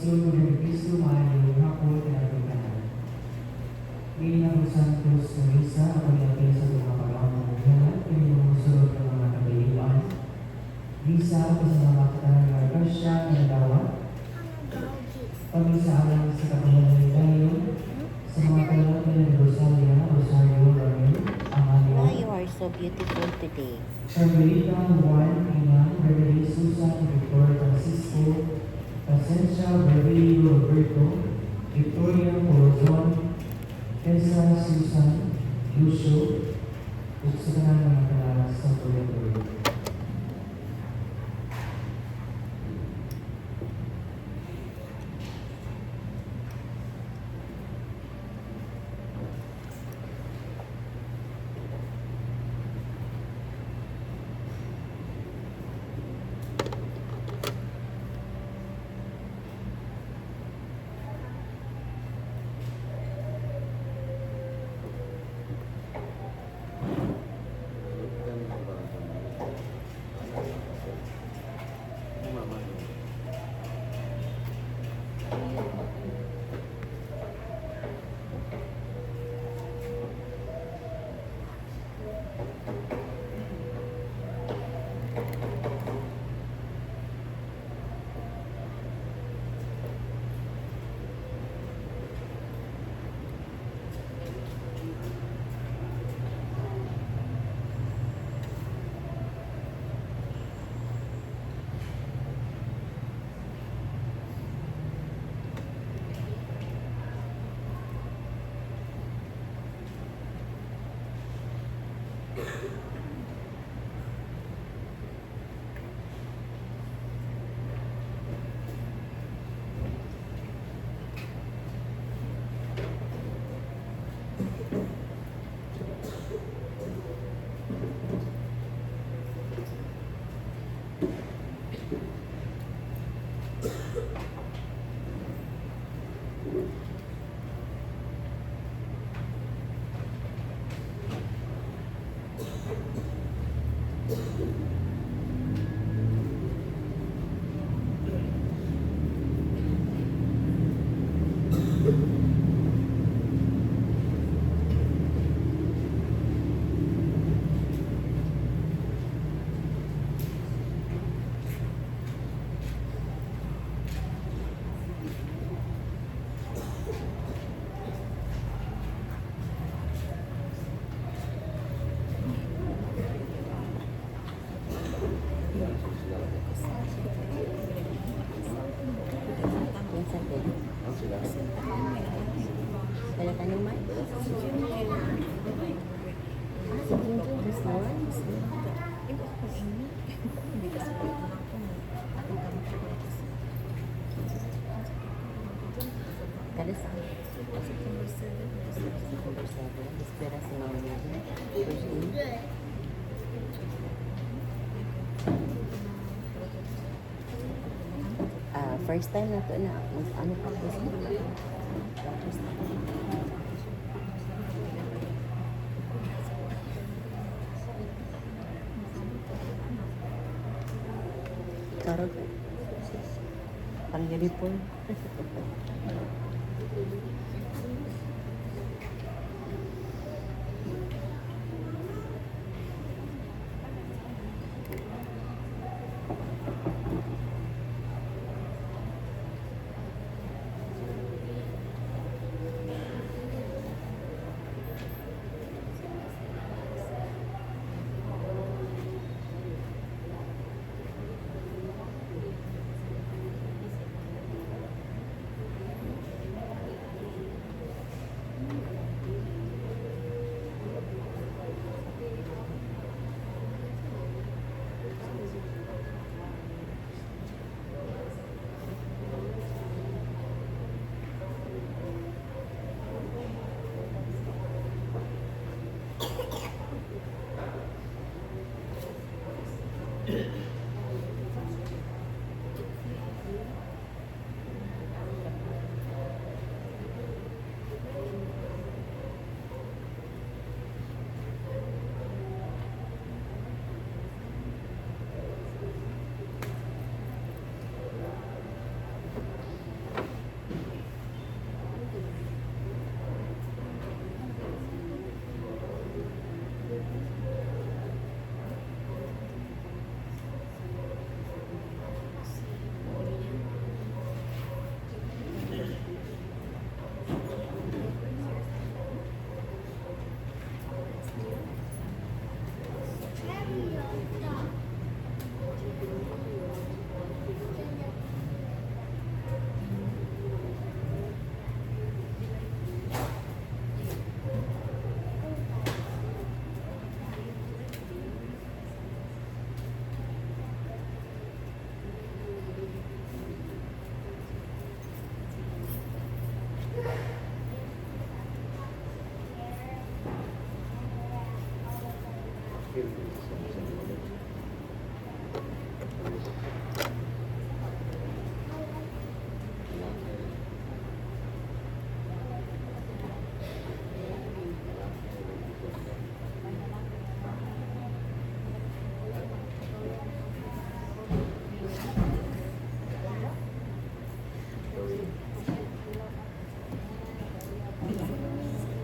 Proklasyon ng Kristo Mayo, hapon na pagkanan. Ginang Santos Marisa, ang paglating sa mga pag-amang ng mga sunod ng mga kabayuan. Visa, pasalamatan ng Gargasya, ng Dawat. Pag-isaalang sa kapahalan tayo, sa mga kalat ng Rosalia, Rosario, Ramil, Amalio. Why you are so beautiful today? Carmelita, Juan, Ina, Beverly, Susan, Victor, Francisco, Pasensia, Beverly, Roberto, Victoria, Corazon, Tessa, Susan, Lucio, at sa kanang mga kalalas sa tuloy-tuloy. Ada tanaman? Kada sa September 7, espera si Mama Mary. First time na to na ano pa po Karot panggalipon.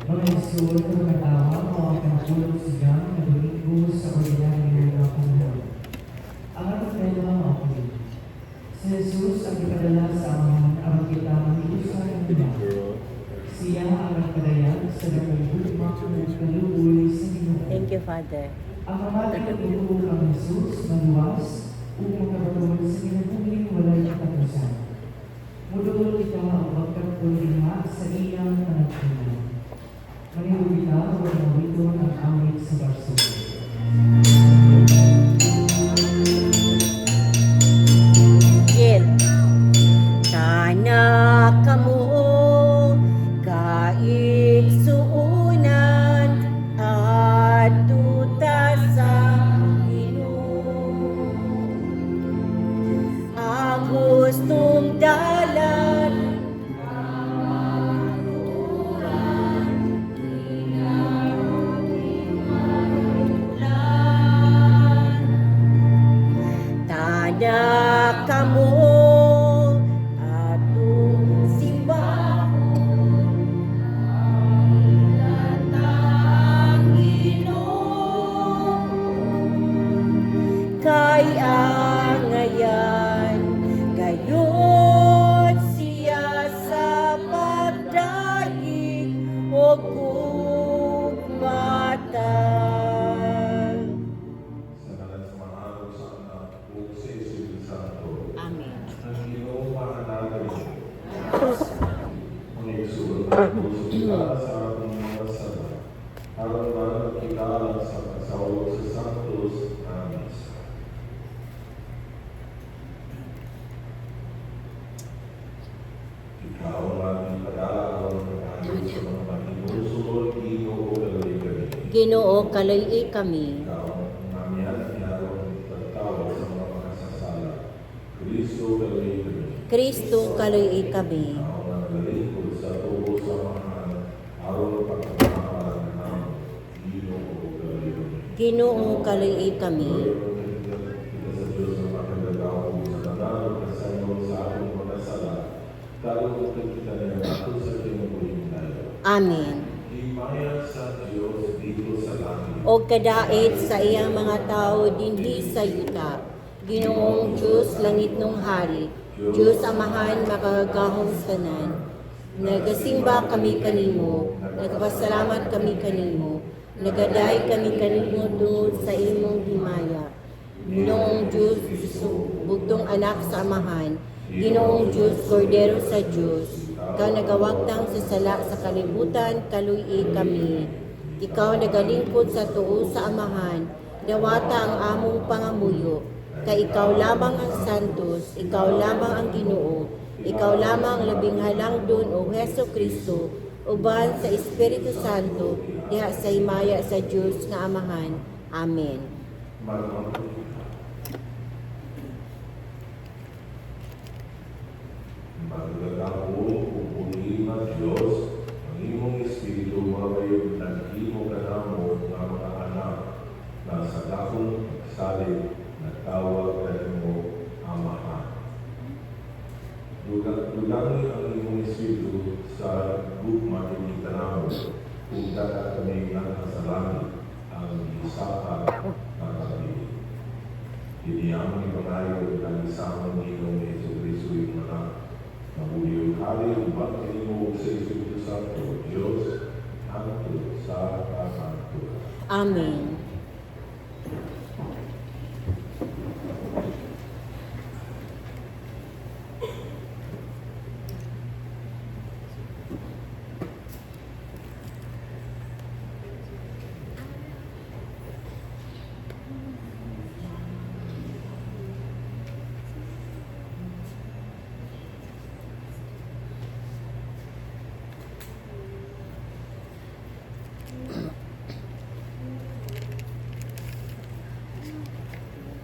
Mga isul na nagtawa o ang pinatulog siya na Domingo sa ordinaryo na panahon. Ang ating mga okay. Si Jesus ang ipadala sa amahan ang kita manilusan ng iba. Siya ang nagpadayag sa nagpagugma ng kaluboy sa Ginoo. Thank you, Father. Ang amahan ng inuul ang Jesus maluwas upang makabatulog sa kinabuhing walay katapusan. Mudulog kita ang pagkatulunga sa iyang panagpunan. Manilubi ka o nawito ang awit sa barso. Gil. Sana kamo kaigsuunan at tuta sa Ginoo. Ang gustong dalan tada kamo atong simbahon ang Ginoo kay angayan gayon siya sa pagdaig o gugmatan. Sa ngalan sa mga araw sa anak, o sa Espiritu Santo, Amen. ng Ginoo mananalig. Mga isul, puso kita sa ating mga sala, harap kita sa pagsawag sa Santos na Misa. Ikaw ang ating pag-aaraw ng ayon sa mga paghinusulod, Ginoo, kalay kami. Ginoo kalay kami. Ikaw ang namihan at inaaraw ng pagtawad sa mga makasasala. Kristo, kalay kami. Kristo kalay kami. Ikaw ang nagalingkod sa tubo sa mahal, araw ng pagkakamalan namin. Ginoo, kalay kami. Ginoo kalay kami. Kita sa Diyos ang makagagawa sa nanalo kasama sa ating mga sala. Talong kita niya ako sa kinabuhin tayo. Amen. Himaya sa Diyos dito sa langit. O kadait sa iyang mga tao dinhi sa yuta. Ginoong Diyos langit nung hari. Diyos amahan makagagahong tanan. Nagasimba kami kanimo, nagpasalamat kami kanimo. Nagaday kami kanimo tungod sa imong himaya. Ginoong Diyos, bugtong anak sa amahan. Ginoong Diyos, kordero sa Diyos. Ikaw nagawagtang sa sala sa kalibutan, kaluy kami. Ikaw nagalingkod sa tuo sa amahan, dawata ang among pangamuyo. Kay ikaw lamang ang santos, ikaw lamang ang Ginoo, ikaw lamang ang labing halangdon o Heso Kristo, uban sa Espiritu Santo, diha sa himaya sa Diyos nga amahan. Amen. Magdadako o punihin ng Diyos ang imong Espiritu mabayog ng imong kanamo ng mga anak na sa dakong salit nagtawag kanimo Amahan. Dugangin ang imong Espiritu sa gugma ng kanamo kung dapat kami ang kasalangit ang isaka ng pag-ibig. Diniyang ipangayo ng isang Ginong Hesus Kristo yung mga Mabuhay hari umat kanimo sa Espiritu Santo, Diyos, hangtod sa kahantod. Amen.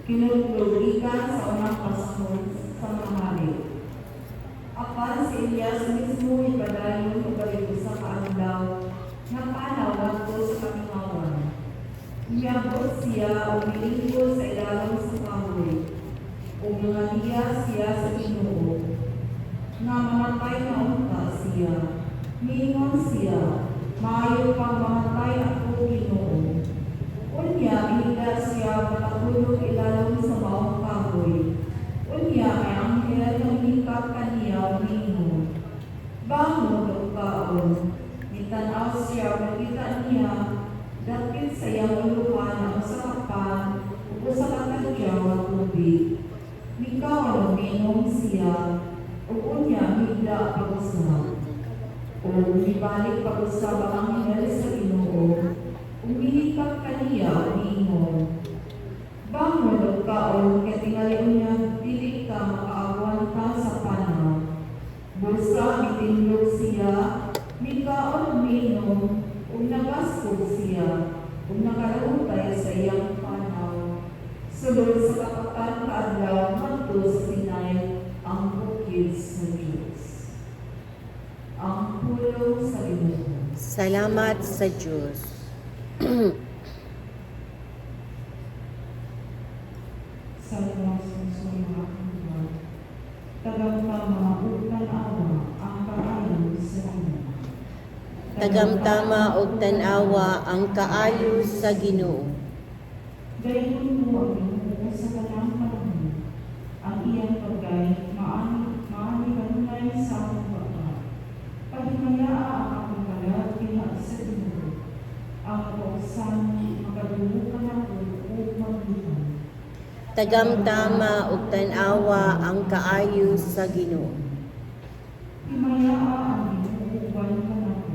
kinululubikan sa unang pasahod sa mga hari. Apan si Elias mismo ipadayon o balik sa kaadlaw na panaw ngadto sa kamingawan. Miyabot siya o milingkod sa ilalim sa kahoy o nanganiya siya sa Ginoo. Nga mamatay na unta siya. Miingon siya, maayo pang mamatay ako Ginoo. Unya, higa siya matulog ilalim sa maong kahoy. Unya, may anghel ng hingkap kaniya mingon. Bangon o kaon. Itanaw siya, makita niya, dapit sa iyang uluhan ang sakapan o sa katadyaw at tubig. Mikaw mingon siya, o unya, higla pag-usap. O umibalik pag-usap ang anghel sa Ginoo. Umihikap kaniya, mingon. Bangon o kaon, kaya tingali niya, dili ka makaawan ka sa panaw. Busa, itinlog siya, mikaon mingon, nagastos siya, nakalutay sa iyang panaw. Sulod sa kapatan kaadlaw, ngadto sa Sinai, ang bukid sa Diyos. Ang pulong sa Ginoo. Salamat sa Diyos. Sa mga susunod ang tagang-tama upang awa ang kaayon sa Ginoo. Tagamtama og tan-awa ang kaayo sa Ginoo. Gayon mo ang Ginoo sa kanang panahon. Ang iyang pagay, maani kanunay sa akong baka. Paghimayaa ang akong kalat kina sa Ginoo. Ang kauksan, makadulukan ako o maglihan. Tagamtama og tan-awa ang kaayo sa Ginoo. Himayaa ang Ginoo uban kanako.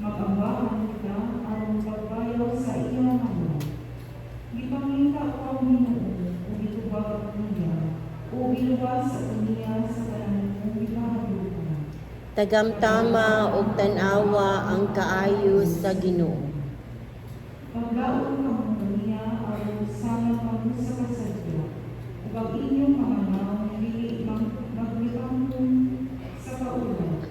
Mag-ambahan ka ang pagbayaw sa iyong mga. Gipangita ko ang Ginoo o gitubag niya o iluwas sa kaniya sa kanang mong ginahalukan. Tagamtama og tan-awa ang kaayo sa Ginoo. Paglaon ka mo kaniya aron sana kamo sa kasadya. Ug ang inyong mga naong dili maglibangkon sa kaulan.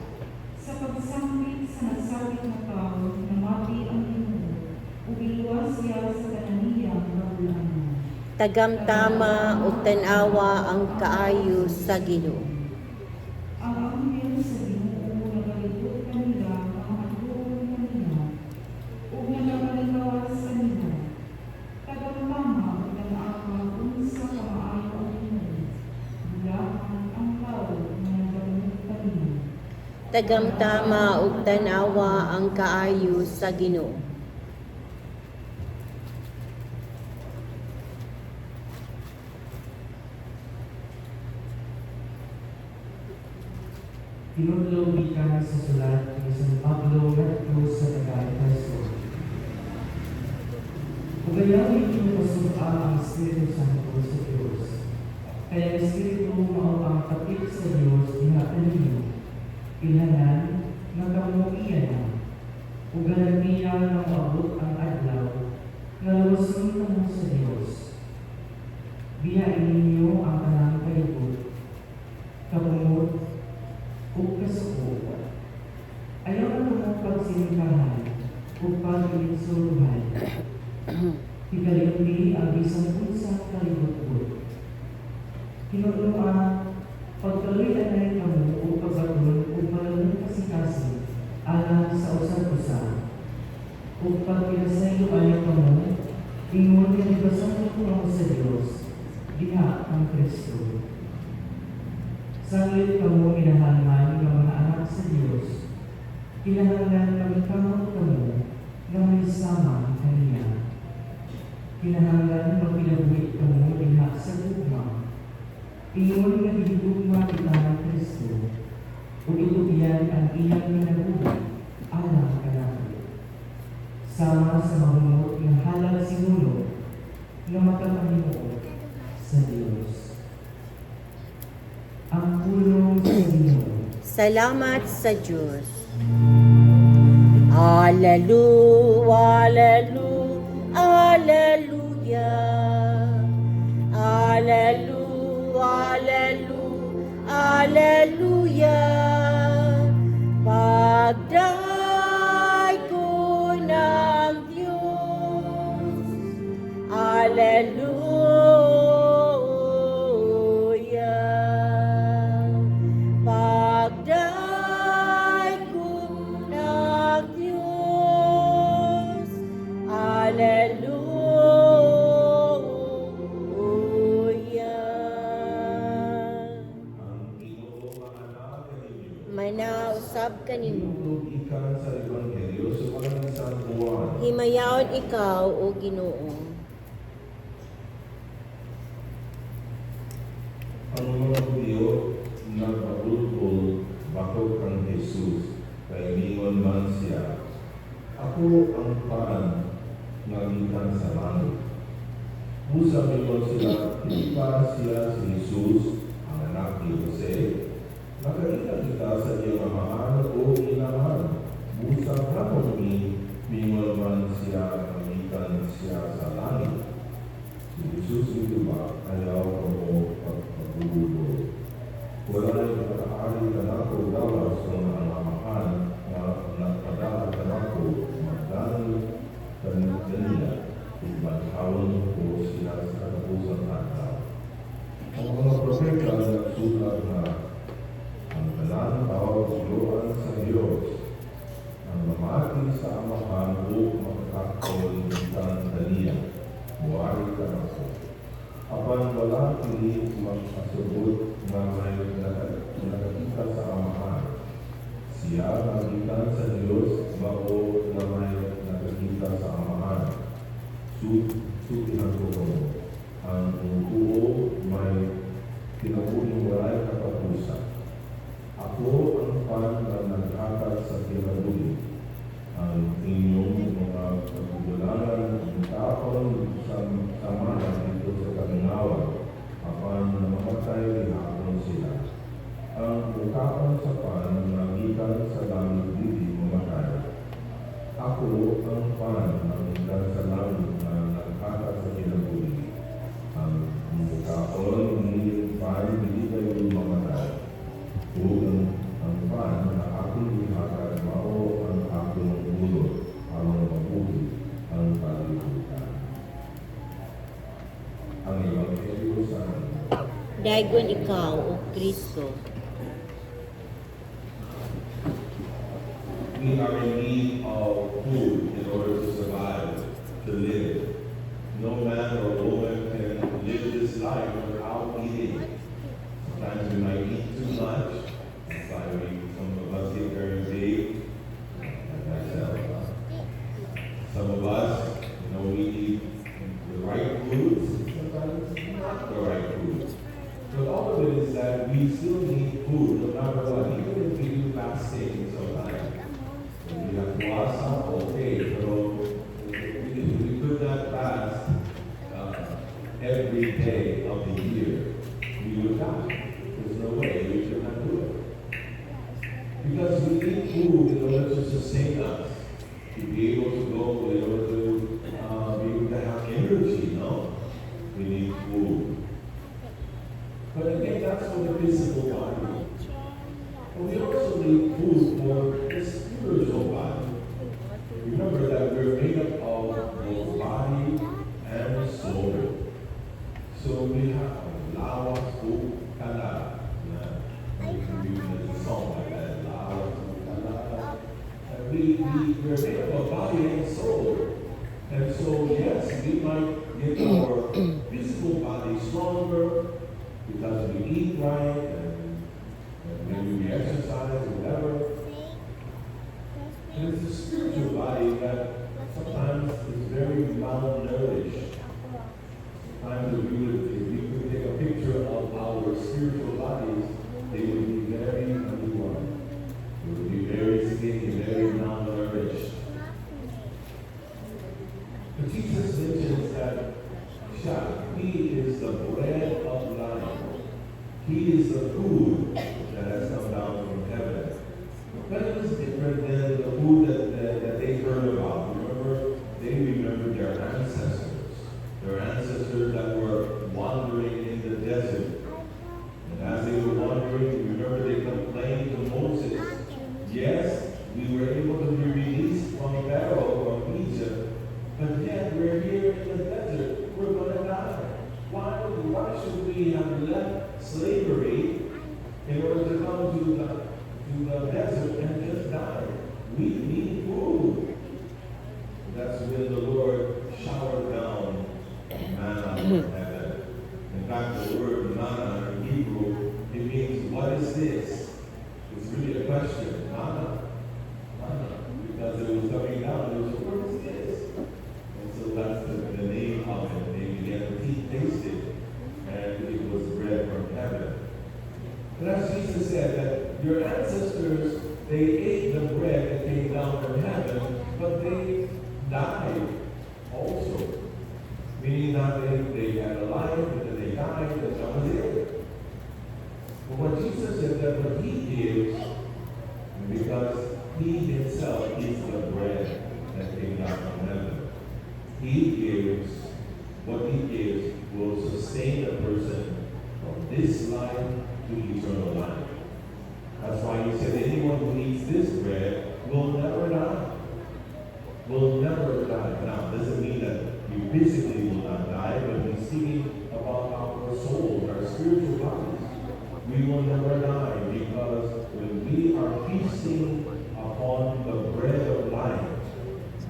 Sa pagsambit sa nasabit na tao, namati ang Ginoo, ug iluwas siya sa kananiyang kabulanan. Tagamtama og tan-awa ang kaayo sa Ginoo. Ang anghel sa Ginoo nagalibot kanila ang hadlong kanila, ug nagapaligawas kanila. Tagamtama ug tan-awa unsa ka maayo ang Ginoo. Bulahan ang tao na nagalibot kanila. Tagamtama og tan-awa ang kaayo sa Ginoo. Tinutulog ka sa sulat ni San Pablo ngadto sa taga-Efeso. Ugayawin niyo pasukaan ang Espiritu Santo sa Diyos. Kaya ang Espiritu mao ang kapit sa Diyos diha kaninyo. Ilanan, nagkamuiyan na. Ugalan niya na maabot ang adlaw na luwason kamo sa Diyos. Biyain ninyo ang kanang kalibot, kapungod, ug kasuko. Ayaw na mo pagsinikahan o pag-iinsuruhan. Hikalimli ang isang punsang kalibot-bot. Kinunuan, pagkaloy-anay ka mo o pagbaton o malamang kasikasin alang sa usap-usap. O pagpinasayo ayaw ka mo, ingon ka libasan ko ako sa Diyos, diha ang Kristo. Sanglit ka mo inahalman ng mga anak sa Diyos, kinahanglan magkamot ka mo na may sama kaniya. Kinahanglan magpilabuhi ka mo diha sa gugma. Ingon nga gigugma kita ng Kristo, o itubiyan ang iyang minabuhi alang kanako. Sama sa mahumot ng halag sinulo na makapanimo sa Diyos. Ang pulong sa Ginoo. Salamat sa Diyos. Hallelujah, hallelujah, hallelujah. Alleluia. Pagday ko ng Diyos. Alleluia. Pagday ko ng Diyos. Alleluia. Manausab kanimo. Tinutog ikan sa Ebanghelyo sa pangalan sa Juan. Himayaon ikaw, O Ginoo. Ang mga Hudyo nagpapulpul bakit kang Jesus, kay mingon man siya, ako ang paan ngagikan sa langit. Musa mingon sila, hindi pa siya si Jesus, ang anak ni Jose. Nakita kita sa iyong amahan o inahan. Musa kapag mingon man siya, ngagikan siya sa langit. Si Jesus ito ba, ayaw ko mo pagpagulo. Wala na'y pagkakaali ka na ako gawas kung ang amahan na nagpadala ka na ako magdano kanina ibanhawan ko sila sa katapusang araw. Ang mga propeta nagsulat na ang talang tawag tuloan sa Diyos ang mamati sa amahan o makakakawal ng kanina. Buhay ka ako. Apan wala kini magpasubot na may nakakita sa amahan. Siya nagikan sa Diyos bao na may nakakita sa amahan. Sutihan ko ang tuo may tinapuning walay katapusan. Ako ang pan na naghatag sa kinabuli. Ang inyong mga pagbubulangan ang tapon sa samahan dito sa kalingawan, apan namamatay hinapon sila. Ang ukapan sa pan na gikan sa langit dili mamatay. Ako ang pan na gikan sa langit na naghatag sa kinabuhi. Ang ukapon ng pan dili kayo mamatay. Ang pan na akong gihatag mao ang akong ulo aron mabuhi ang kalibutan. Ang Ebanghelyo sa Daigon ikaw, O Kristo. we are in need of food in order to survive, to live. No man or woman can live this life without eating. Sometimes we might eat too much. That's why some of us get very big, like myself. Some of us, we eat the right foods, sometimes not the right foods. But all of it is that we still need food, no matter what, even if we do fasting sometimes. We have puasa, okay, pero we could not fast every day of the year. We would die. There's no way we could not do it. Because we need food in order to sustain us, to be able to go, in order to be able to have energy, no? We need food. But again, that's for the physical body. But we also need food for the spiritual body. Remember that we're made up of both body and soul. So we have lawas o kala. We use a song like that, lawas o kala. We're made up of body and soul. And so, yes, we might get our physical body stronger because we eat right and maybe we exercise or whatever. And it's the spiritual body that sometimes is very malnourished. Sometimes if we could take a picture of our spiritual bodies, they would be very underwater. They would be very skinny, very malnourished. But Jesus mentions that He is the bread of life. He is the food that has come down from heaven. But it was different than the food that they heard about. Remember, they remembered their ancestors that were wandering in the died also. Meaning that they had a life, and then they died, and that was it. But what Jesus said that what he gives, because he himself is the bread that came down from heaven, he gives, what he gives will sustain a person from this life to eternal life. That's why he said anyone who eats this bread will never die. Will never die. Now, doesn't mean that you physically will not die, but he's speaking about our soul, our spiritual bodies. We will never die because when we are feasting upon the bread of life,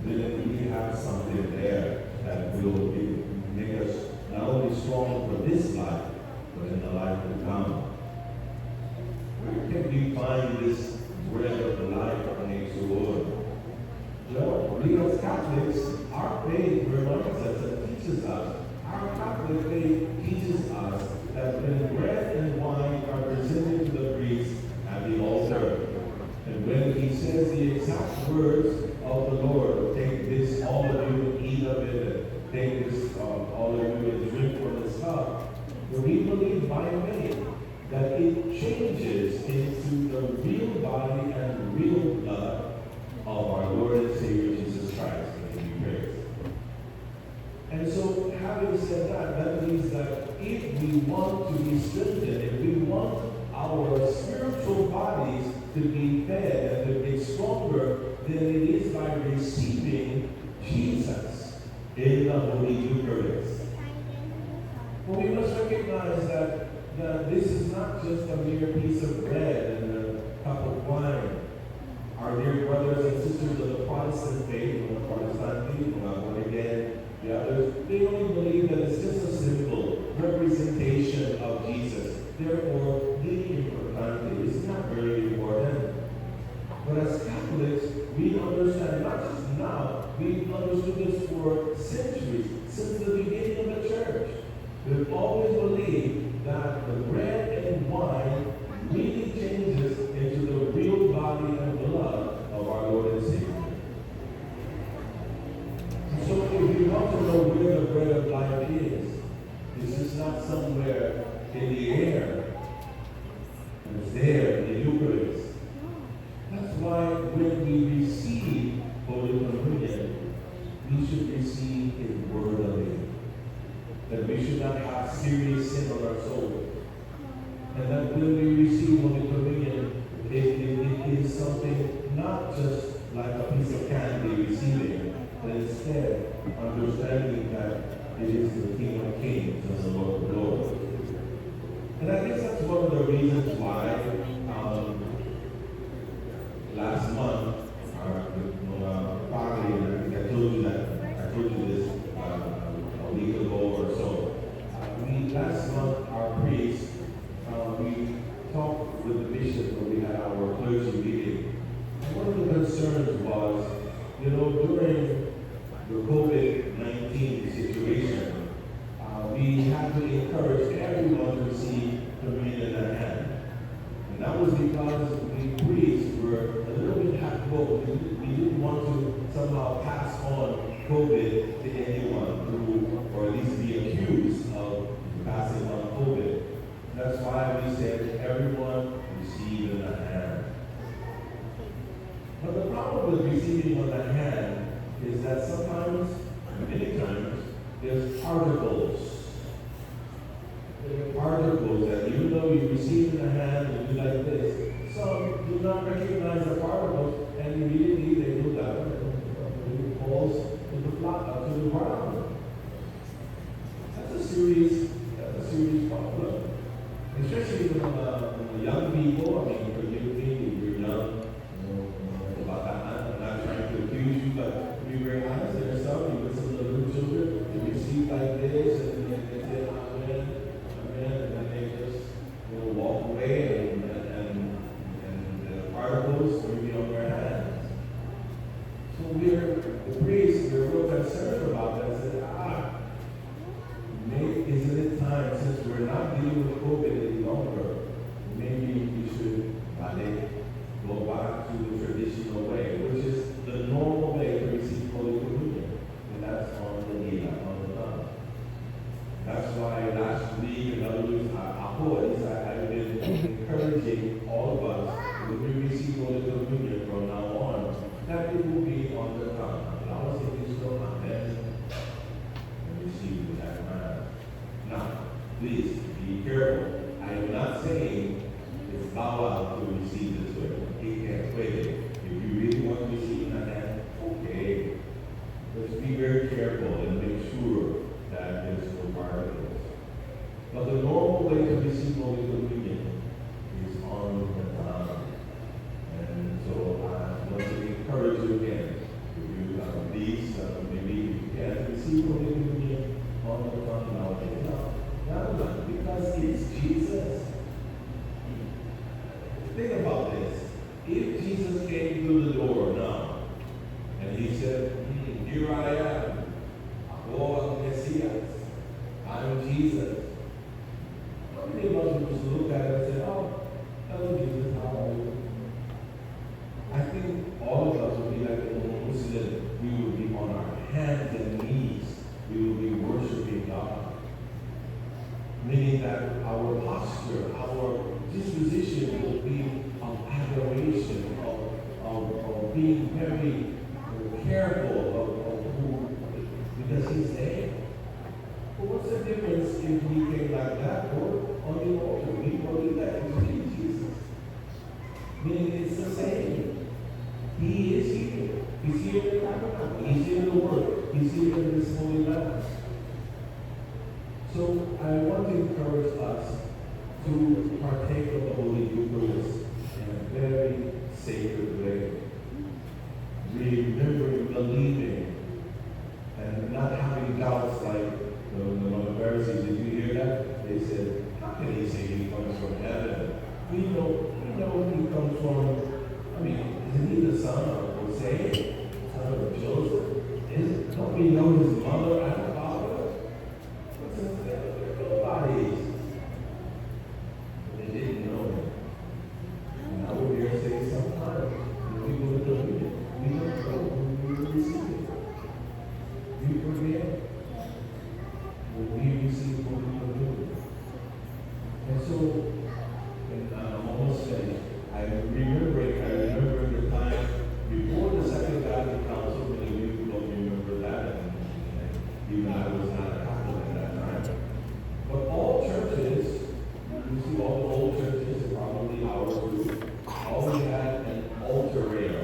then we have something there that will make us not only strong for this life, but in the life to come. Where can we find this bread of life on Exodus? Well, we as Catholics, our faith reminds us and teaches us, our Catholic faith teaches us that when bread and wine are presented to the priest at the altar, and when he says the exact words of the Lord, take this, all of you, and eat of it, and take this, all of you, and drink from this cup, we believe by faith that it changes into the real body and real blood of our Lord and Savior Jesus Christ, and we praise. And so, having said that, that means that if we want to be strengthened, if we want our spiritual bodies to be fed and to be stronger, then it is by receiving Jesus in the Holy Eucharist. But we must recognize that this is not just a mere piece of bread and a cup of wine. Our dear brothers and sisters of the Protestant faith, or the Protestant faith, born again, the others, they only believe that it's just a simple representation of Jesus. Therefore, the importante is not very important. But as Catholics, we understand, not just now, we've understood this for centuries, since the beginning of the church. We've always believed that the bread and wine really changes into the real body and blood of our Lord and Savior. So if you want to know where the bread of life is, this is not somewhere in the air. It's there in the Eucharist. That's why when we receive Holy Communion, we should receive it worthily. That we should not have serious sin on our soul. And that when we receive Holy Communion, it is something not just like a piece of candy receiving, but instead understanding that it is the King of Kings and the Lord of Lords. And I guess that's one of the reasons why last month, Friday, and I told you this a week ago or so. Last month, our priest, we talked with the bishop when we had our clergy meeting. One of the concerns was, during the COVID-19 situation, we had to encourage everyone to receive communion in their hand. And that was because the priests were a little bit half-bold. We didn't want to somehow pass on COVID to anyone who, or at least be accused of passing on COVID. That's why we said everyone receive in the hand. But the problem with receiving on the hand is that sometimes, many times, there's particles. There are particles that even though you receive in the hand and do like this, some do not recognize the particles and immediately they do that and it falls to the ground. That's a serious problem. Especially when the young people, forgive me if you're young, about that. I'm not trying to accuse you, but to be very honest, there are some, even some of the little children, they receive like this, and they say, Amen, and then they just walk away, and the particles will be on their hands. So the priests, we're real concerned about that. I said, isn't it time, since we're not dealing with COVID any longer, maybe we should people living me on the tongue nowadays. No, because it's Jesus. Think about this. If Jesus came through the door now, and he said, here I am, Lord Messias, I'm Jesus. How many of us would look at it and say, oh, hello Jesus, how are you? I think all of us would be like the Muslim. We would be on our hands and knees. We would be worshiping God. Meaning that our posture, our disposition will be of adoration, of being very careful of who, because He's there. But what's the difference if we came like that or on the altar? We believe that it's Jesus. Meaning it's the same. He is here. He's here in the tabernacle. He's here in the Word. He's here in this holy land. So I want to encourage us to partake of the Holy Eucharist in a very sacred way. Remembering, believing, and not having doubts like the Pharisees. Did you hear that? They said, how can he say he comes from heaven? We know he comes from, isn't he the son of Jose? Son of Joseph? Don't we know his mother and father? Nobody. They didn't know him. And I would dare say sometimes, when people don't believe it, we don't know who we will receive it. We forget when we receive what we will do. And so, I'm almost finished. I remember the time before the Second Vatican Council. Many of you don't remember that, and even I was not a Catholic at that time. But all churches, you see all the old churches, probably ours too, always had an altar rail,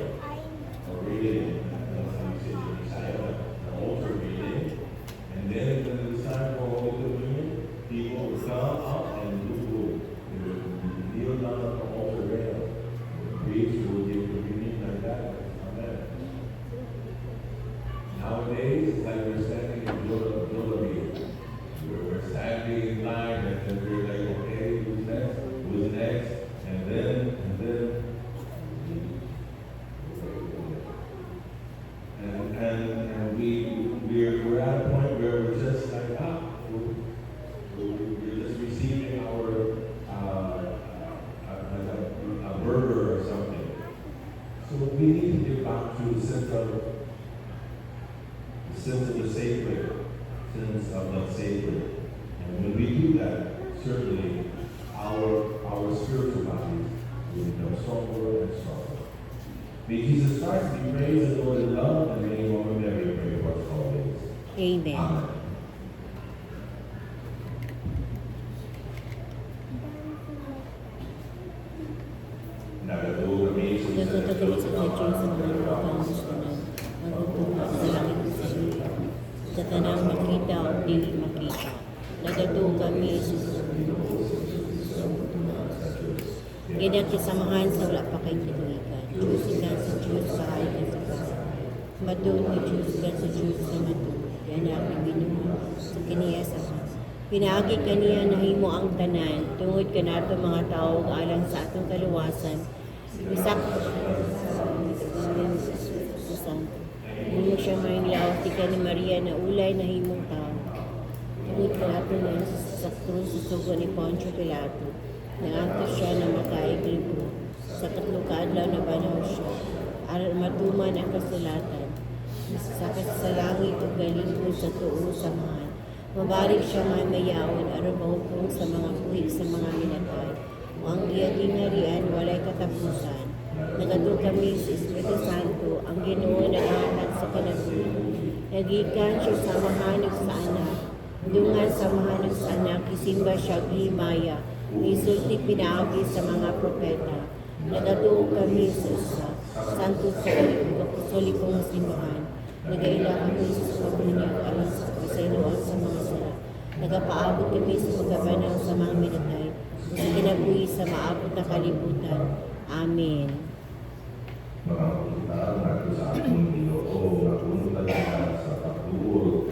a railing. That's how you say it in China, an altar railing. And then when it was time for Holy Communion, people would come up and kneel down at the altar rail. The priest will give communion like that. Amen. Nowadays, it's like we're standing in Jolly. We're standing in line and then we're like, okay, who's next? Who's next? And then, we're at a point where we're just like, we're just receiving our a burger or something. So we need to get back to the sense of the sacred, sense of the sacred. And when we do that, certainly our spiritual bodies will become stronger and stronger. May Jesus Christ be praised and Lord in love, and may Mother Mary pray for us always. Amen. Amen. Nagatuwa kami sa Nagtatagal sa Diyos sa mga pangasinan. Magtutuwa sa langit sa lupa. Sa tanang makita o dili makita. Nagatuwa kami sa ginakisamahan sa wala pa kay kitulikan. Diyos ikan sa Diyos sa halikan sa Diyos. Matun o Diyos ikan sa Diyos sa matun. Yan ang ibinuha sa kiniya sa Diyos. Pinaagi kaniya na himo ang tanan, tungod ka nato mga tao alang sa atong kaluwasan. Isak Nimo siya mainglaw, tika ni Maria na ulay na himong tao. Tungod ka nato na sa krus sa sugo ni Poncio Pilato. Nangato siya na makaigripo. Sa katlukaadlaw na banaw siya. Aral matuman ang kasulatan. Sa kasalangit o galing sa tuo samahan. Mabarik siya may mayawon, aron mahukom sa mga puhig sa mga minatay. O ang giyaginarian, walay katapusan. Nagatuo kami sa Espiritu Santo, ang Ginoo naghahatag sa kanabuhi. Nagikan siya sa mahanag sa anak. Dungan sa mahanag sa anak, isimba siya himaya. Isulti pinaagi sa mga propeta. Nagatuo kami sa isa. Santo Katolikong simbahan. Nagaila kami sa pagbunyag alang sa kasayloan sa mga sala. Nagapaabot kami sa pagkabanaw sa mga minatay. Sa kinabuhi sa maabot na kalibutan. Amen. Mga kita nato sa atong Ginoo nga puno talaga sa pagtuo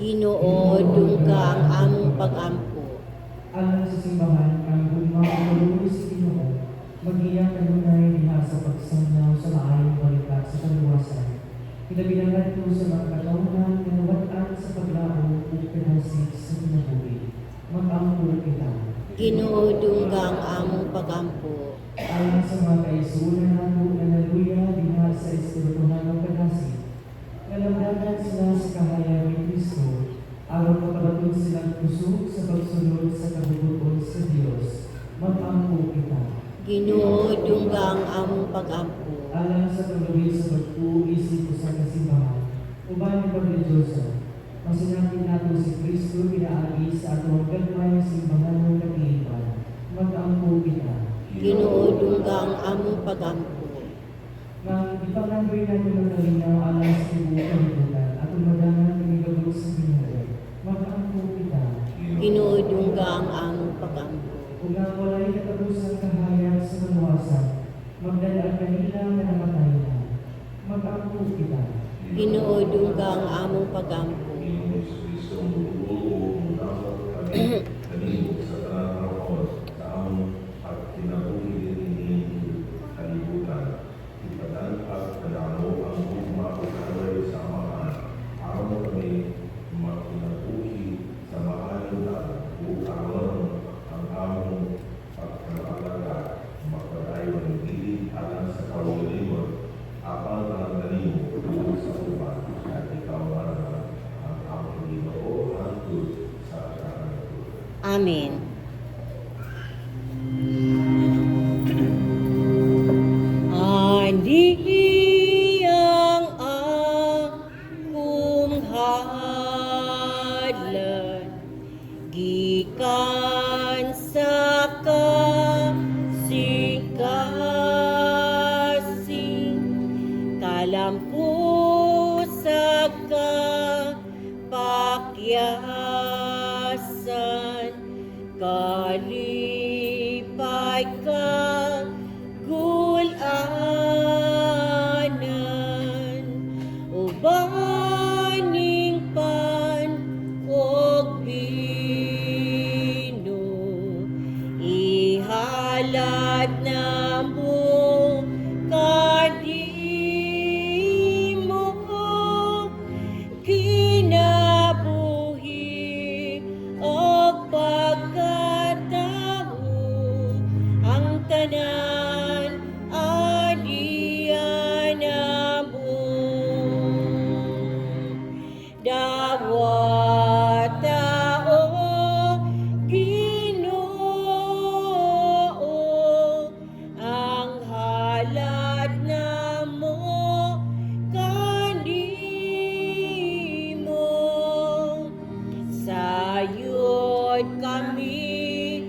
Ginoo, dungga ang among pag-ampo. Alang sa simbahan, ang gugma o maluwi sa Ginoo, mag-iyak kanunay diha sa pagsanlaw sa maayong balita sa kaluwasan. Kinabilangan ko sa mga katauhan na nawatan sa paglao o pinasik sa kinabuhi. Mag-ampo kita. Ginoo, dungga ang among pag-ampo. Alang sa mga kaisunan nato na naluya diha sa espirituhan ng pinasik. Nalamdagan sila sa kahayag ni Kristo, aron makabatod silang puso sa pagsunod sa kabubuton sa Diyos. Mag-ampo kita. Ginoo, dungga ang among pag-ampo. Alang sa pagluwi sa pagpuisip sa kasimbahan, uban ng pagreligyosa, masinapin nato si Kristo pinaagi sa atong gagmay simbahan ng kapihipan. Mag-ampo kita. Ginoo, dungga ang among pag-ampo. Nang ipanganggoy natin ng kalinaw alang sa tibuok kalibutan at umadangan pagigabot sa Ginoo, mag-ampo kita. Ginoo, dungga ang among pag-ampo. Kung ang walay katapusang kahayag sa kaluwasan, magdala kanila na namatay na. Mag-ampo kita. Ginoo, dungga ang among pag-ampo. Panginoon Kristo, magbuo mo dapat kami kanimo sa tanang sa among at kinabuhi din kalibutan. Ipadan at kadamo ang gugma o kalay sa amahan. Araw kami makinabuhi sa maayong na bukaron ang among pagkakalaga magpadayon ng dili alang sa kawalimon apang ang kanimo tungkol sa upan at ikaw ang among Ginoo hangtod sa kahanapon. Amen. Ani ang akong hadlan, gikan sa kasing-kasing, kalampusag pakyasan, kalipay ka gulanan, ubaning pan og bino, ihalad na mo kadimo, kinabuhi og pagkatao, ang tanan adiyan na mo. Dawat tao, Ginoo, ang halad na mo kanimo. Sayod kami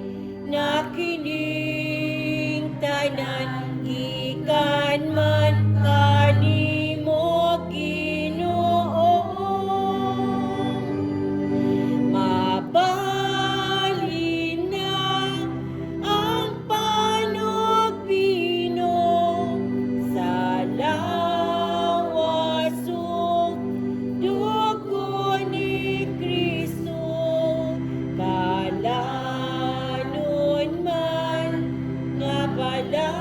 nakining tanan, ikan man kanimo Ginoo. Mabali na ang panugbino sa lawas ug dugo ni Kristo, kalanon man nga balaan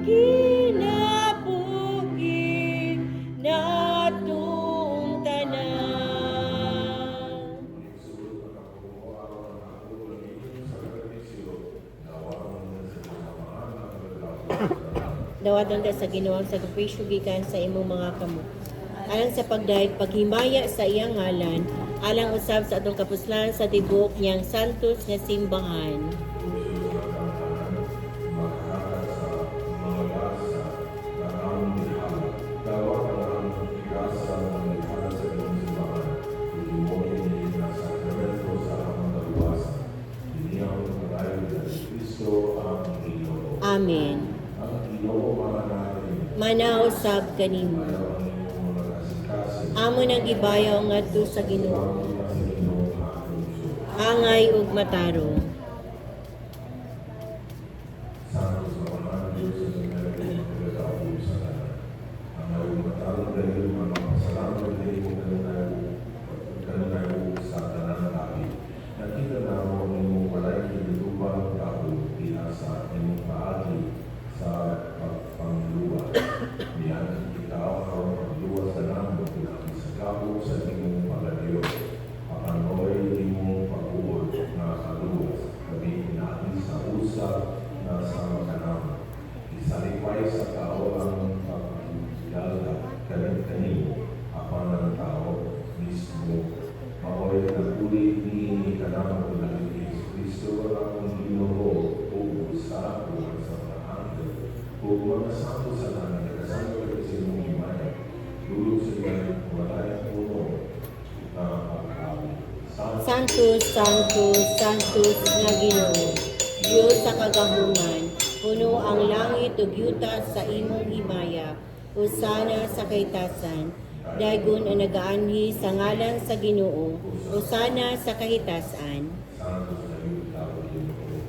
kinabuhi natong tanan. Dawatan ta sa Ginoo ang sakripisyo gikan sa imong mga kamot. Alang sa pagdayeg paghimaya sa iyang ngalan, alang usab sa atong kapuslan sa tibuok niyang santos nga simbahan. Amen. Manausab kanimo. Amo nang gibayaw ngadto sa Ginoo. Angay ug matarong. Ang Sanctus, Sanctus, Sanctus nga Ginoo, Diyos sa kagahuman, puno ang langit ug yuta sa imong himaya, hosana sa kahitasan, daygon ang nagaanhi sa ngalan sa Ginoo, hosana sa kahitasan. Santos na yung tao din ko.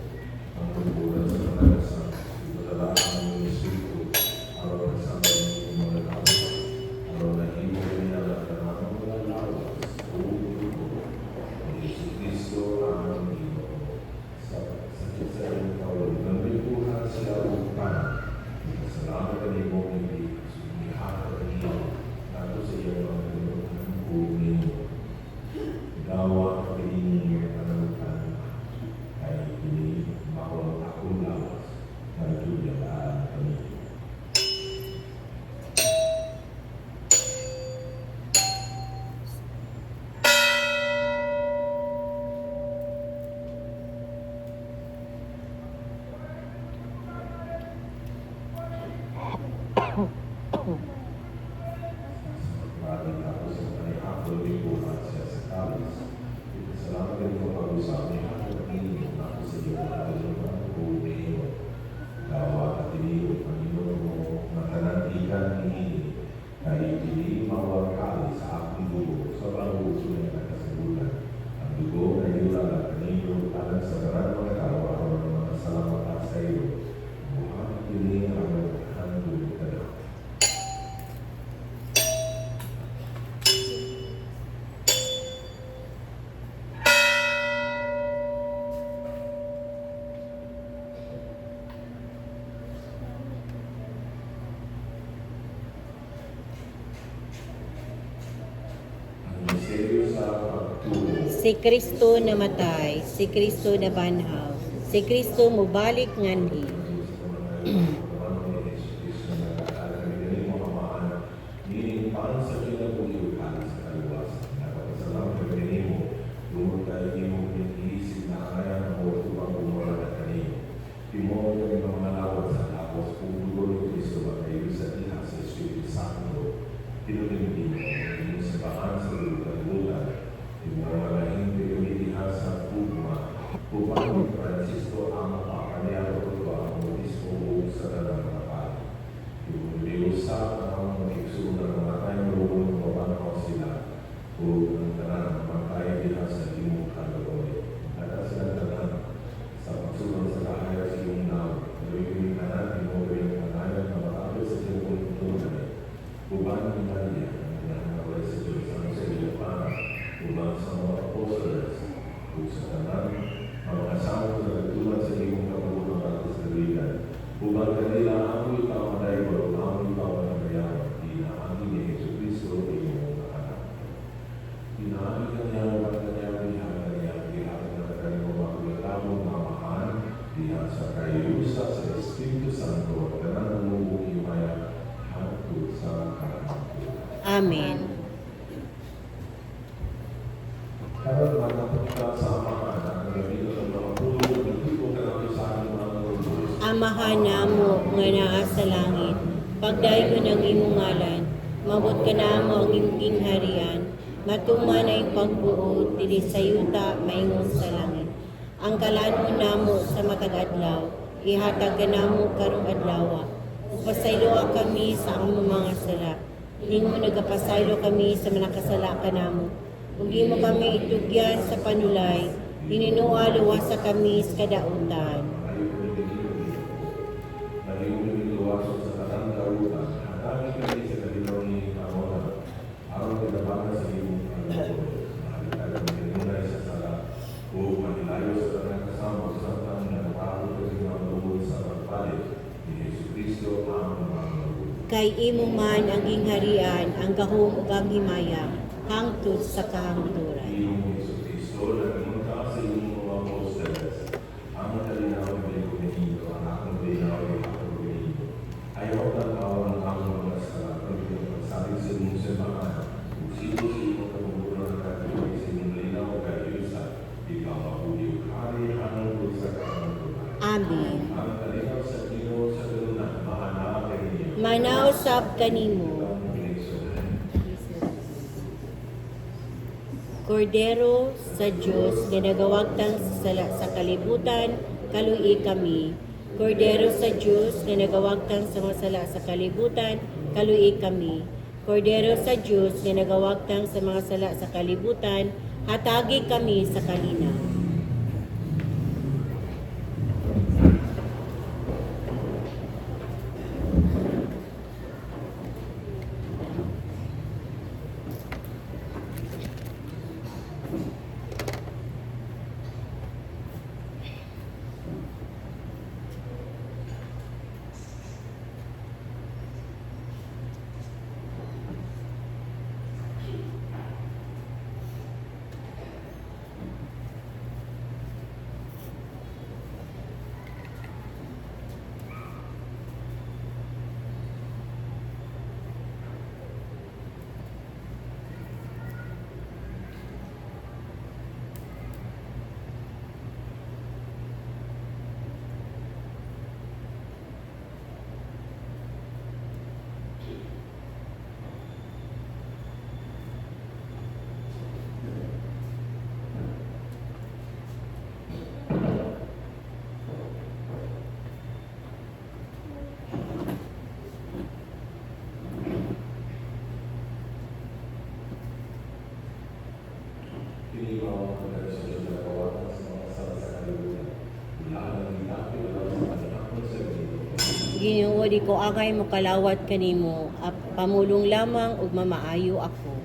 Ang pagbulan sa panagasang, ipatalaan ang iyong Espiritu, araw na sa amin yung mga tao. Araw na imo niya at kanang mga lawas, uuwi ko. Ang Yesu Cristo ang Ginoo. Sa iyong tao, nagbibuhan sila upan. Salamat ka ni mo, hindi sumihat at iyo. Nato sa iyo ang Ginoo bumi. Dawa ini menemukan kayak ini bahwa aku lawas dan juga kami. Mari aku sebagai aku dibuat saya sekali. Selamat dari pag-usap ni Hato ini ako sa iyo at bumi dawa at ini Panginoon mo matanantikan ni kahit hindi mawakali sa aking dugo sa pag-uso ng nakasagutan. Ang dugo na iulalag kanino alang sa maraming mga tao araw ng mga salamat at sa iyo. Buhat ini ang handog ka na. Misteryo sa pagtuo. Si Kristo namatay, si Kristo nabanhaw, si Kristo mubalik nganhi. Upang Francisco ang mapapanyaro ko ang obispo sa Tanang Yung Diyos ang magigsunan ng matay marunong mapanaw sila o ang tanan matay diha sa imong kalooy. Nata sila tanan sa pagsunod sa kahayag sa iyong naw. Nalipin tanan mo yung kanayan na matapos sa iyong kulturan. Uban ni Maria, ang nanaway sa Diyos ang sa iyong pana. Uban sa mga apostles, o sa tanan, ang kasama sa nagtulad sa iyong kapulungan at sa kaligan. Ubang kanila ang ikaw ang daigol, ang ikaw ang mayaman, inaangin ni Yesu Cristo iyong anak. Inaangin kanya ang kanya diha ng kanyang magulatamo na mahal, diha sa kayusa sa Espiritu Santo, at kanang umubong himaya, hangtod sa karangkulan. Amen. Karon matapunta sa amahan, ang nagabito ng mga pulo, nagtito ka namin sa ating mga Diyos. Amahan namo nga naa sa langit, pagdayon ang imong ngalan, mabot ka namo ang imong harian, matuman ay pagbuot dili sa yuta maingon sa langit. Ang kalanon namo sa matag adlaw, ihatag ka namo karong adlaw. Pasayloa kami sa among mga sala. Ningo nagapasaylo kami sa manakasala ka namo. Ug mo kami itugyan sa panulay, dininuwa luwasa kami sa kadautan. Kay imo man ang gingharian, ang gahom ug ang himaya, hangtod sa kahangturan. Amen. Manausap kanimo. Kordero sa Diyos nga nagawagtang sa kalibutan, kalui kami. Kordero sa Diyos nga nagawagtang sa masala sa kalibutan, kalui kami. Kordero sa Diyos nga nagawagtang sa mga sala sa kalibutan, hatagi kami sa kalina. Pinigaw ang mga sa Diyos na kawalan sa mga sala sa kalibutan. Ilaan ang hinapin na lang sa kanilakon sa ganito. Ginoo, di ko angay mo kalawat kanimo, pamulong lamang ug mamaayo ako.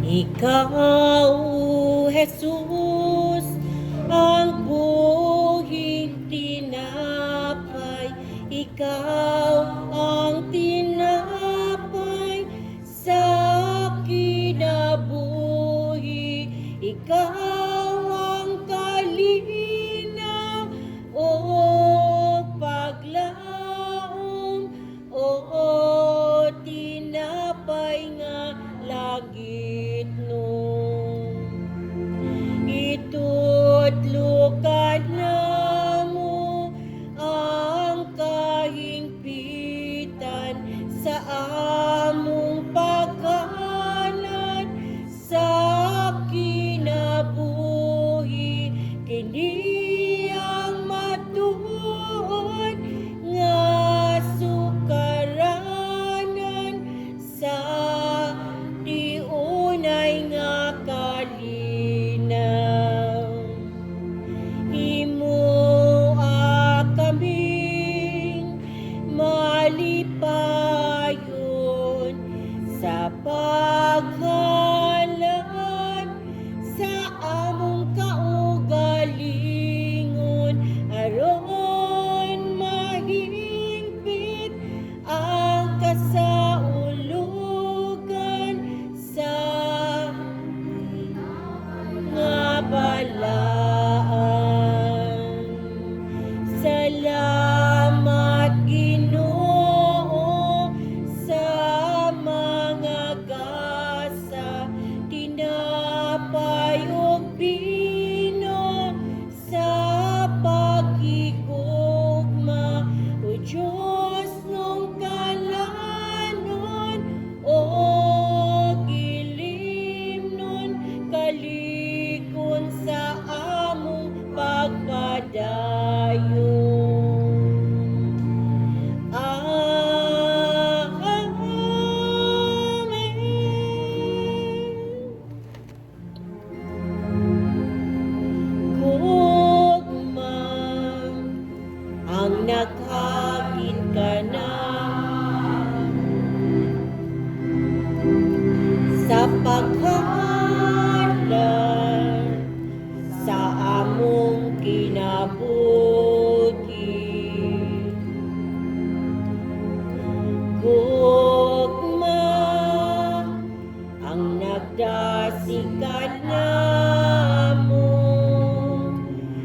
Ikaw, Jesus, ang buhing tinapay. Ikaw ang tinapay sa kinabuhi. Ikaw ang kalinaw o paglaom o tinapay nga langit no. Itutlukan na mo ang kahingpitan sa among pagkanan sa kinabuhi. Kini ang matuod nga sukaranan sa unay nga kalinaw. Himoa kaming malipayon sa paghalan sa among kaugalingon aron mahingpit ang kasaulugan sa nga balaan. Salamat Ginoo sa mga gasa, tinapay ug bino sa pagigugma. O Diyos nung kalanon o gilim nun kalikon sa among pagpadayon. Gugma ang naghagit ka na sa paghalan sa among kinabuhi. namo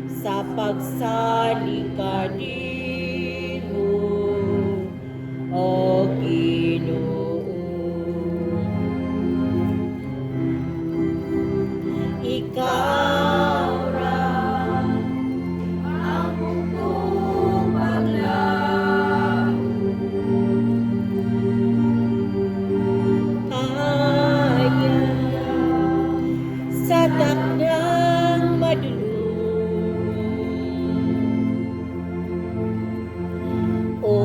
sa pagsalikod mo, O Ginoo. Ikaw ra ang bugtong paglaom, kaya sa takdang madulong, o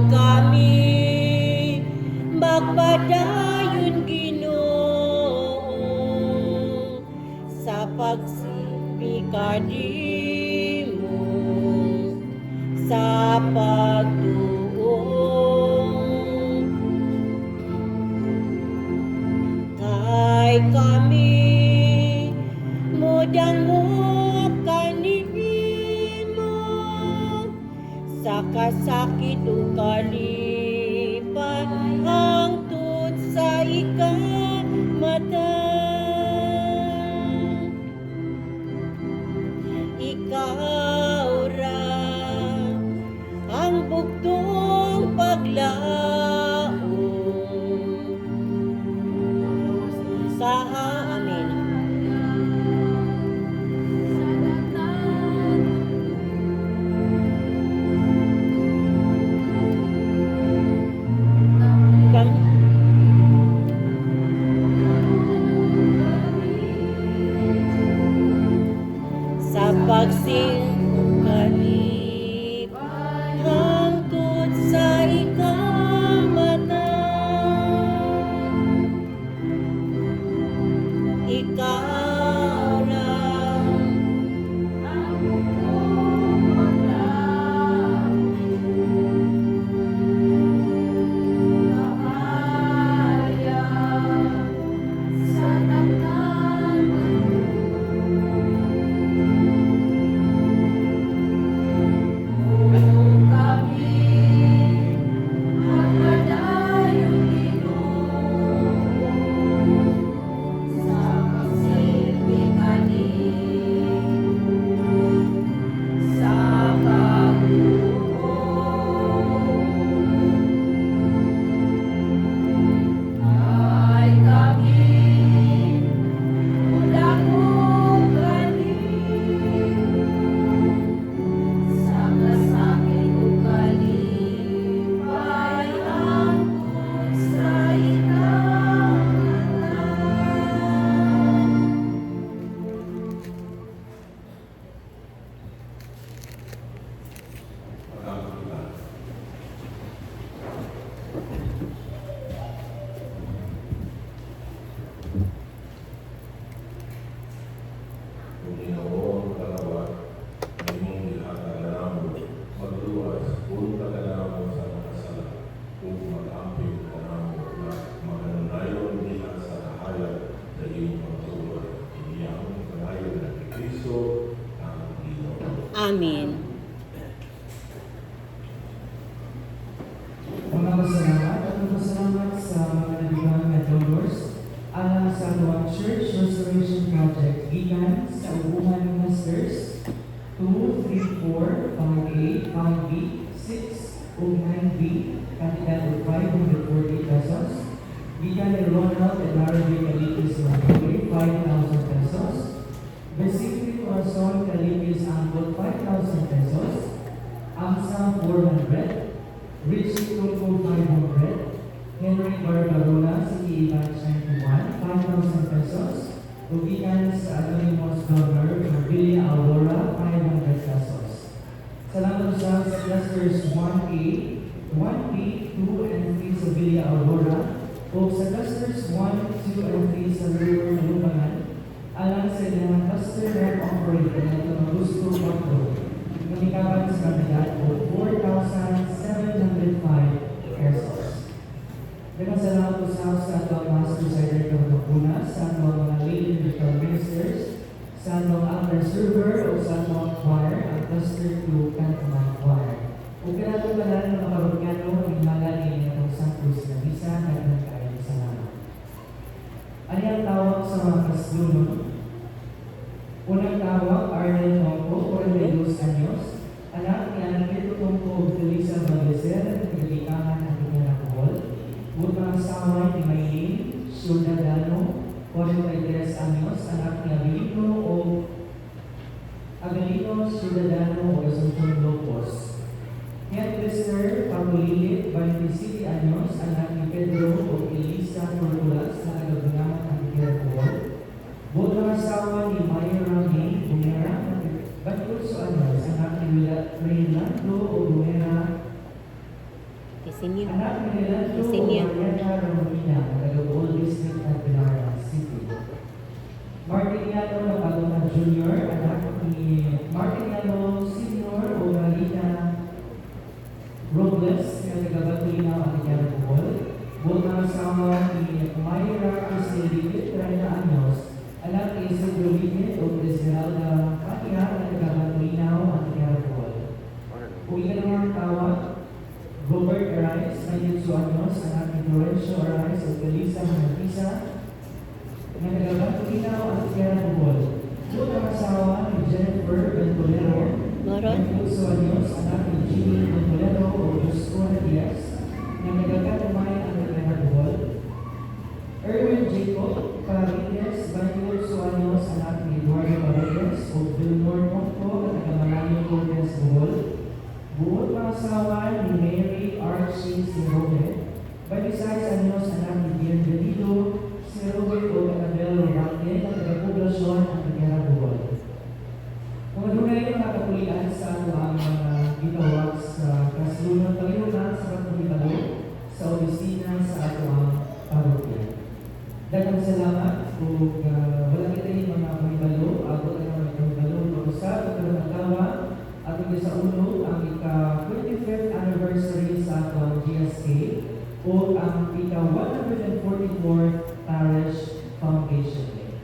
kami magpadayon, Ginoo, sa pagsimbikadi mo, sa pagtuong, kay kami mudangop kanimo sa kasakit o kalipan hangtod sa ikamatay. Ikaw ra ang bugtong paglaom sa amin. Sa pagsimbikadi hangtod sa ikamatay. Ikaw ra ang bugtong paglaom, kaya sa takdang kung kami magpadayon, Ginoo, sa pagsimbikadi, sa pagtuong, kay kami mudangop kanimo sa kasakit o kalipay hangtod sa ikamatay. Kung Ginoo kalawat, may mong ihatanamo, magluwas, kung tatanamo sa mga sala, kung mag-amping tanamo na maganunayon diha sa kahayag sa iyong pagtuloy. Iniyang kanayon ng Kristo ang Ginoo. Amen. Mga pasalamat at pasalamat sa mga nagiging na donors alang sa Luwag Church Restoration Project gikan sa ubuhan ng Masters 2, 3, 4, 5A, 5B, 6, o 9B, kandidat o 540 pesos. Gikan ni Ronald and Larry Calipis Mabuhay, 5,000 pesos. Basically Corazon Calipis Angkot, 5,000 pesos. Amsa, 400. Richie Tulfo, 500. Henry Barbarona, City Evans 91, 5,000 pesos. Ugikan sa Anonymous Donor, Villa Aurora, 500 pesos. Salamat sa clusters 1A, 1B, 2, and 3 sa Villa Aurora, o sa clusters 1, 2, and 3 sa Lower Lubangan, alang sa ilang cluster rep operator na ito na gusto control. Kamikaban sa kandidat o 4,705 pesos. Dengan salamat po sa atong Master President ng Kapuna, sa atong mga lady medical ministers, sa atong altar server o sa atong choir, ang cluster 2 Cantonal Choir. Kung kailangan pala ng mga karogyano, ang hinala ni atong Santos na visa, nagkakaroon salamat. Ano ang tawag sa mga kasluno Unang tawag, Arnel Tongko, 42 anyos, anak ni Anakito Tongko ug Felisa Valdeser, pinagikahan ng kanyang Bohol. Bunang asawa ni Maylin Ciudadano, 43 anyos, anak ni Avelino Ciudadano o Asuncion Lopos. Head Listener Pamulilit, 27 anyos, anak ni Pedro o Elisa Cortulas, na nagaganaman ng kanyang Bohol. Bunang asawa ni Mayra May Bumera, 28 anyos, anak ni Reynaldo o Bumera. Isinyo. Anak ni Reynaldo o Isinyo. Mariana Romina, Tagalog District at Pilar City. Martiniano Nabalona Jr., anak ni Martiniano Senior o Marina Robles, na taga-Batulinaw at kanyang Bohol. Bunang asawa ni Mayra Cristelite, 30 anyos, anak ni Isidro Linet o Esmeralda Katia, na taga-Batulinaw at kanyang Bohol. Kung ikalawang tawag, Robert Arais, 92 anyos, anak ni Florencio Arais o Felisa Manatisa, na taga-Batulinaw at kanyang Bohol. Bunang asawa ni Jennifer Ventolero, Moron? 92 anyos, anak ni Jimmy Ventolero o Joshua Diaz, na nagagatumay ang kanyang Bohol. Erwin Jacob Parines, 28 anyos, anak ni Eduardo Paredes o Vilmor Tongko, na taga-Malayo Cortes Bohol. Buod ng asawa ni Mary Archie Sirobe, 26 anyos, anak ni Bienvenido Sirobe o Annabel Roque, na taga-Poblasyon ang kanyang Bohol. Kung ano na yung nakapulian sa ang mga gitawag sa kasulunod taliunan sa Katulibalo sa opisina sa ato ang parokya. Daghang salamat kung wala kita yung mga panibalo, abot ang mga panibalo o sa pagkakatawa at hindi sa ulo ang ika-25th anniversary sa ato ang GSK o ang ika-144th Parish Foundation Day.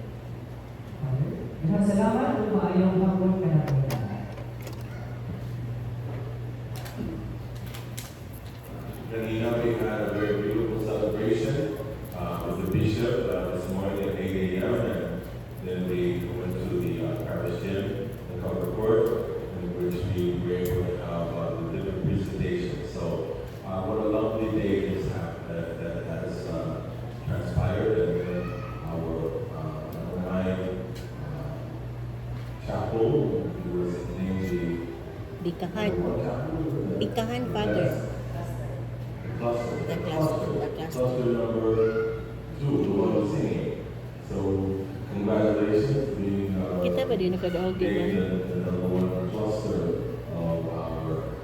Daghang salamat kung maayong hapon ka na po. Kanina, we had a very beautiful celebration with the bishop this morning at 8 a.m. And then we went to the parish gym, the cover court, in which we were able to have the different presentations. So, what a lovely day that has transpired. And then our chapel, it was named Bikahan. Bikahan, Father. The Cluster number 2, the one who's singing. So, congratulations being Kita ba din nakadaog, di ba? the number 1 cluster of our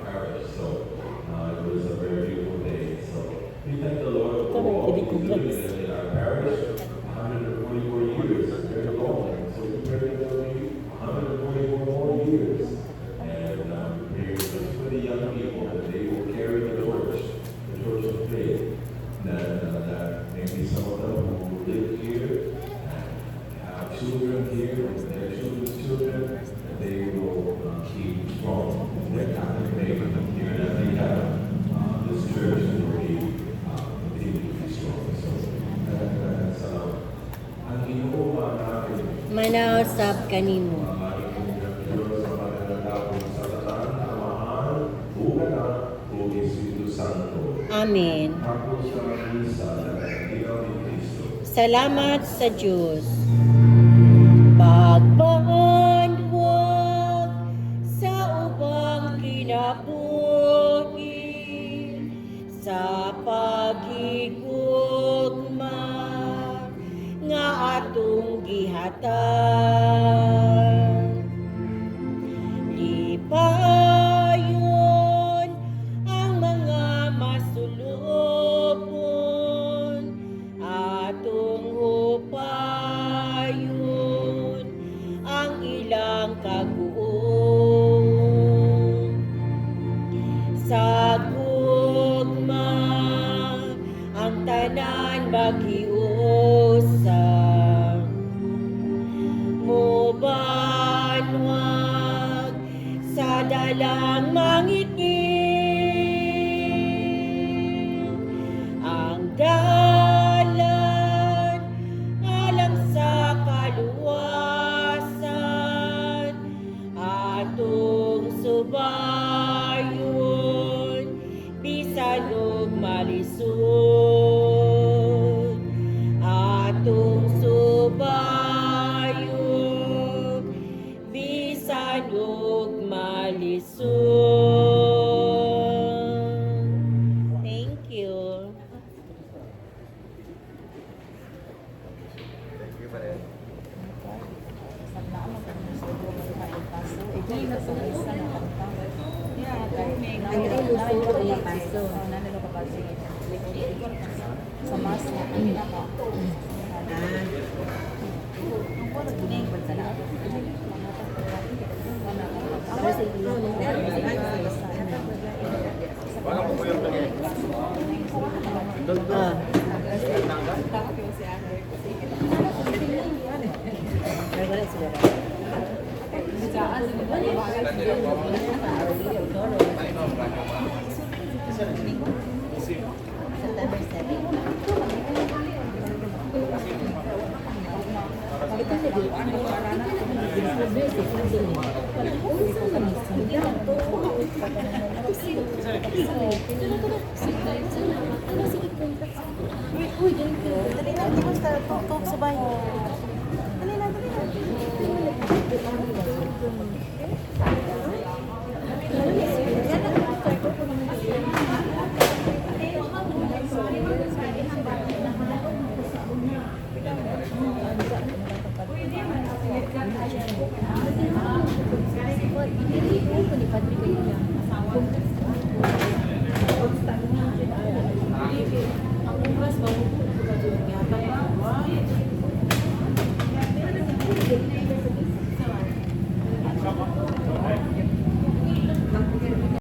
parish. So, it was a very beautiful day. So, we thank the Lord for all He's doing in our parish. 144 years, very long. So, we pray that there will be 144 more years. And we pray for the young people that they will carry the torch of faith. That maybe some of them who live here and have children here and their children's children, that they will keep strong in their Catholic faith here in Atlanta. This church will be continue to be strong. So that's ang inuupa natin. Manausap kanimo. Amen. Salamat sa Diyos. Pagpahandwag sa ubang kinabuhi, sa paghigugma nga atong gihatag. Lipayon ang mga masulupon, atong hupayon ang ilang kaguom. Sa gugma ang tanan maghiusap, mubanwag sa dalang mangitngit, ang dalan alang sa soon. Thank you. Sa mas na pinaka. Ah. September 7.